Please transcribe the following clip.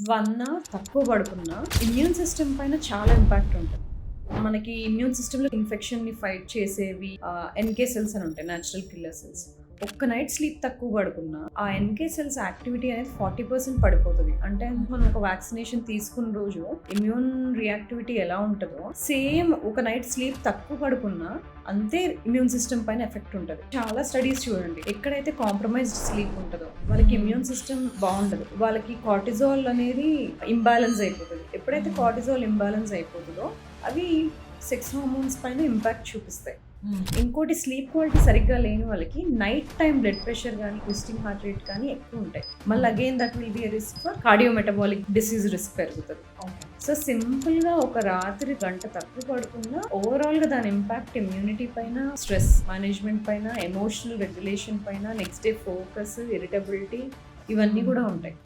1 hour తక్కువ పడుకున్నా immune system పైన చాలా ఇంపాక్ట్ ఉంటుంది. మనకి ఇమ్యూన్ సిస్టమ్‌లో ఇన్ఫెక్షన్‌ని ఫైట్ చేసేవి ఎన్‌కే సెల్స్ అని ఉంటాయి, నేచురల్ కిల్లర్ సెల్స్. ఒక్క నైట్ స్లీప్ తక్కువ పడుకున్నా ఆ ఎన్‌కే సెల్స్ యాక్టివిటీ అనేది 40% పడిపోతది. అంటే మనం ఒక వ్యాక్సినేషన్ తీసుకున్న రోజు ఇమ్యూన్ రియాక్టివిటీ ఎలా ఉంటదో సేమ్ ఒక నైట్ స్లీప్ తక్కువ పడుకున్నా అంతే ఇమ్యూన్ సిస్టమ్ పైన ఎఫెక్ట్ ఉంటుంది. చాలా స్టడీస్ చూడండి, ఎక్కడైతే కాంప్రమైజ్డ్ స్లీప్ ఉంటుందో వాళ్ళకి ఇమ్యూన్ సిస్టమ్ బాగుండదు. వాళ్ళకి కార్టిజాల్ అనేది ఇంబ్యాలెన్స్ అయిపోతుంది. ఎప్పుడైతే కార్టిజాల్ ఇంబ్యాలెన్స్ అయిపోతుందో అవి సెక్స్ హార్మోన్స్ పైన ఇంపాక్ట్ చూపిస్తాయి. ఇంకోటి, స్లీప్ క్వాలిటీ సరిగ్గా లేని వాళ్ళకి నైట్ టైం బ్లడ్ ప్రెషర్ కానీ ట్విస్టింగ్ హార్ట్ రేట్ కానీ ఎక్కువ ఉంటాయి. మళ్ళీ again that will be risk for cardiometabolic disease risk పెరుగుతుంది. సో సింపుల్గా ఒక రాత్రి గంట తక్కువ పడుకున్నా ఓవరాల్గా దాని ఇంపాక్ట్ ఇమ్యూనిటీ పైన, స్ట్రెస్ మేనేజ్మెంట్ పైన, ఎమోషనల్ రెగ్యులేషన్ పైన, నెక్స్ట్ డే ఫోకస్, ఇరిటబిలిటీ ఇవన్నీ కూడా ఉంటాయి.